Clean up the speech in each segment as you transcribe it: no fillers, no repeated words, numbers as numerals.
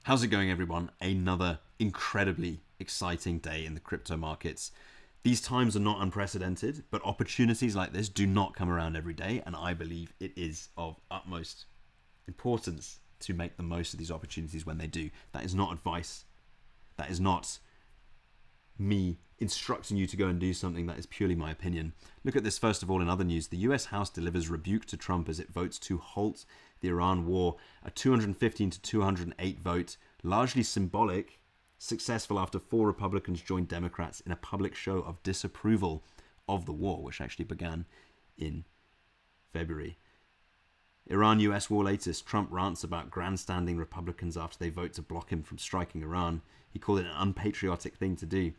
How's it going, everyone? Another incredibly exciting day in the crypto markets. These times are not unprecedented, but opportunities like this do not come around every day, and I believe it is of utmost importance to make the most of these opportunities when they do. That is not advice. That is not me instructing you to go and do something. That is purely my opinion. Look at this first of all in other news. The US House delivers rebuke to Trump as it votes to halt the Iran war. A 215 to 208 vote, largely symbolic, successful after 4 Republicans joined Democrats in a public show of disapproval of the war, which actually began in February. Iran-US war latest. Trump rants about grandstanding Republicans after they vote to block him from striking Iran. He called it an unpatriotic thing to do.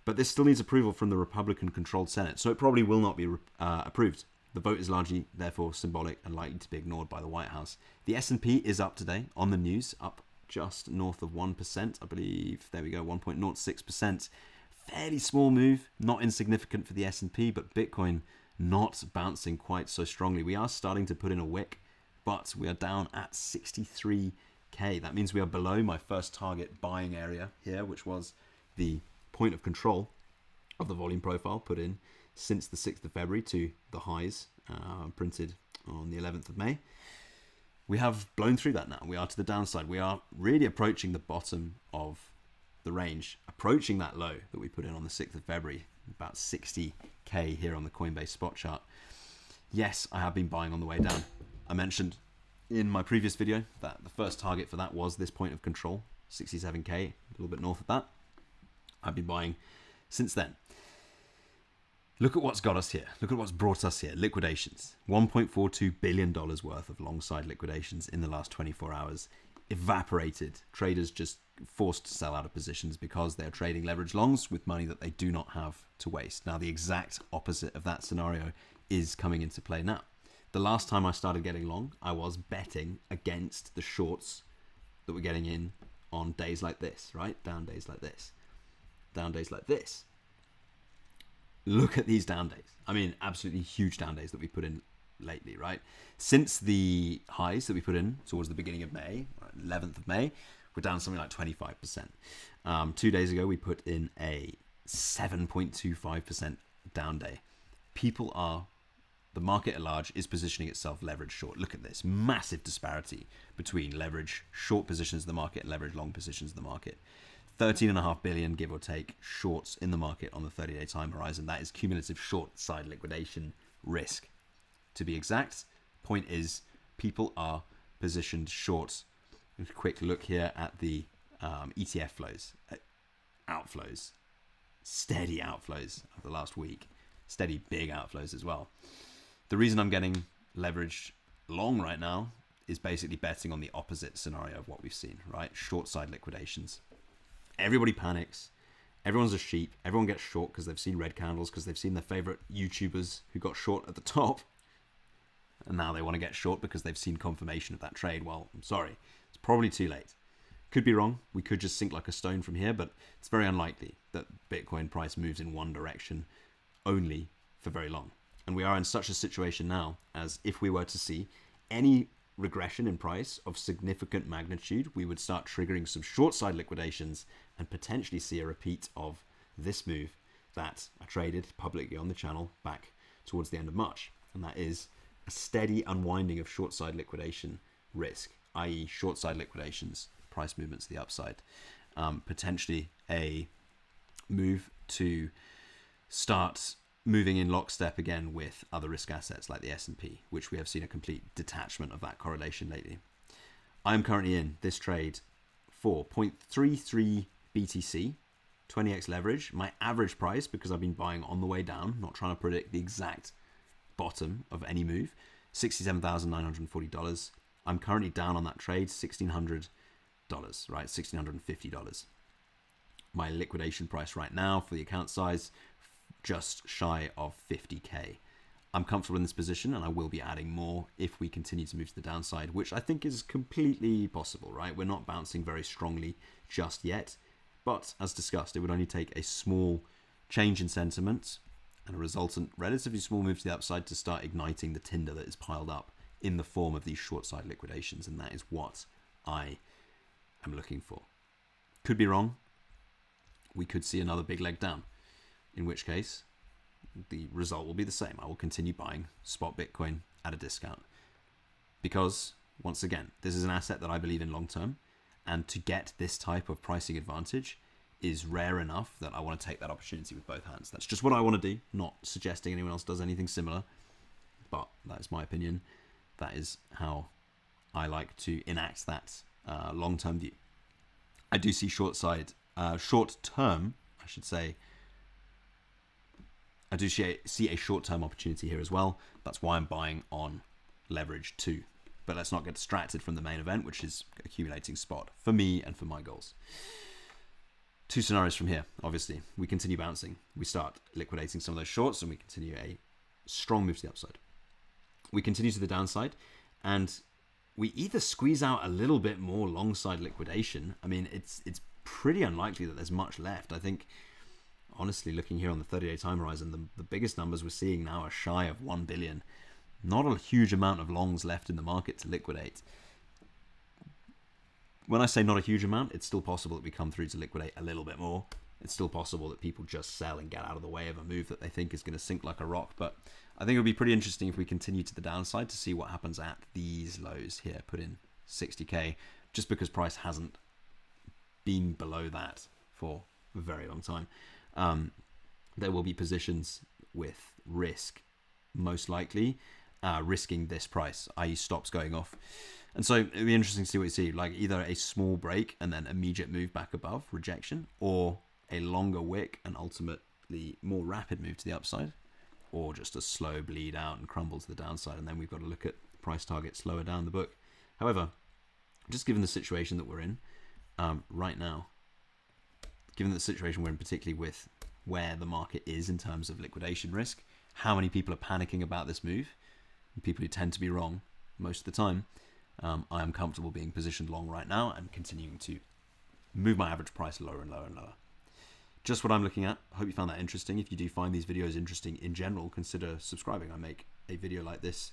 But this still needs approval from the Republican-controlled Senate, so it probably will not be approved. The vote is largely, therefore, symbolic and likely to be ignored by the White House. The S&P is up today on the news, up just north of 1%, I believe. There we go, 1.06%. Fairly small move, not insignificant for the S&P, but Bitcoin not bouncing quite so strongly. We are starting to put in a wick, but we are down at 63K. That means we are below my first target buying area here, which was the point of control of the volume profile put in since the 6th of February to the highs printed on the 11th of May. We have blown through that now. We are to the downside. We are really approaching the bottom of the range, approaching that low that we put in on the 6th of February, about 60K here on the Coinbase spot chart. Yes, I have been buying on the way down. I mentioned in my previous video that the first target for that was this point of control, 67K, a little bit north of that. I've been buying since then. Look at what's got us here. Look at what's brought us here. Liquidations. $1.42 billion worth of long side liquidations in the last 24 hours. Evaporated. Traders just forced to sell out of positions because they're trading leverage longs with money that they do not have to waste. Now, the exact opposite of that scenario is coming into play now. The last time I started getting long, I was betting against the shorts that we're getting in on days like this, right? Down days like this. Down days like this. Look at these down days. I mean, absolutely huge down days that we put in lately, right? Since the highs that we put in towards the beginning of May, 11th of May, we're down something like 25%. 2 days ago, we put in a 7.25% down day. The market at large is positioning itself leverage short. Look at this massive disparity between leverage short positions of the market and leverage long positions of the market. 13.5 billion, give or take, shorts in the market on the 30-day time horizon. That is cumulative short side liquidation risk. To be exact, point is people are positioned short. A quick look here at the ETF flows, outflows, steady outflows of the last week, steady big outflows as well. The reason I'm getting leveraged long right now is basically betting on the opposite scenario of what we've seen, right? Short side liquidations. Everybody panics. Everyone's a sheep. Everyone gets short because they've seen red candles, because they've seen their favorite YouTubers who got short at the top. And now they want to get short because they've seen confirmation of that trade. Well, I'm sorry. It's probably too late. Could be wrong. We could just sink like a stone from here, but it's very unlikely that Bitcoin price moves in one direction only for very long. And we are in such a situation now as if we were to see any regression in price of significant magnitude, we would start triggering some short side liquidations and potentially see a repeat of this move that I traded publicly on the channel back towards the end of March. And that is a steady unwinding of short side liquidation risk, i.e. short side liquidations, price movements to the upside. Potentially a move to start moving in lockstep again with other risk assets like the S&P, which we have seen a complete detachment of that correlation lately. I am currently in this trade for 0.33 BTC, 20x leverage. My average price, because I've been buying on the way down, not trying to predict the exact bottom of any move, $67,940. I'm currently down on that trade, $1,600, right? $1,650. My liquidation price right now for the account size, just shy of 50K. I'm comfortable in this position and I will be adding more if we continue to move to the downside, which I think is completely possible, right? We're not bouncing very strongly just yet, but as discussed, it would only take a small change in sentiment and a resultant relatively small move to the upside to start igniting the tinder that is piled up in the form of these short side liquidations. And that is what I am looking for. Could be wrong. We could see another big leg down, in which case the result will be the same. I will continue buying spot Bitcoin at a discount because, once again, this is an asset that I believe in long term, and to get this type of pricing advantage is rare enough that I want to take that opportunity with both hands. That's just what I want to do, not suggesting anyone else does anything similar, but that is my opinion. That is how I like to enact that long-term view. I do see short-term, I should say, I do see a short-term opportunity here as well. That's why I'm buying on leverage too. But let's not get distracted from the main event, which is accumulating spot for me and for my goals. Two scenarios from here, obviously. We continue bouncing. We start liquidating some of those shorts and we continue a strong move to the upside. We continue to the downside and we either squeeze out a little bit more long side liquidation. I mean, it's pretty unlikely that there's much left. I think, honestly, looking here on the 30-day time horizon, the biggest numbers we're seeing now are shy of 1 billion. Not a huge amount of longs left in the market to liquidate. When I say not a huge amount, it's still possible that we come through to liquidate a little bit more. It's still possible that people just sell and get out of the way of a move that they think is going to sink like a rock. But I think it would be pretty interesting if we continue to the downside to see what happens at these lows here. Put in 60k, just because price hasn't been below that for a very long time. There will be positions with risk, most likely, risking this price, i.e. stops going off. And so it'd be interesting to see what you see, like either a small break and then immediate move back above, rejection, or a longer wick and ultimately more rapid move to the upside, or just a slow bleed out and crumble to the downside. And then we've got to look at price targets lower down the book. However, just given the situation that we're in right now, given the situation we're in, particularly with where the market is in terms of liquidation risk, how many people are panicking about this move, and people who tend to be wrong most of the time, I am comfortable being positioned long right now and continuing to move my average price lower and lower and lower. Just what I'm looking at. I hope you found that interesting. If you do find these videos interesting in general, consider subscribing. I make a video like this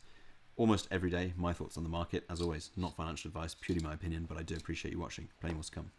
almost every day. My thoughts on the market, as always, not financial advice, purely my opinion, but I do appreciate you watching. Plenty more to come.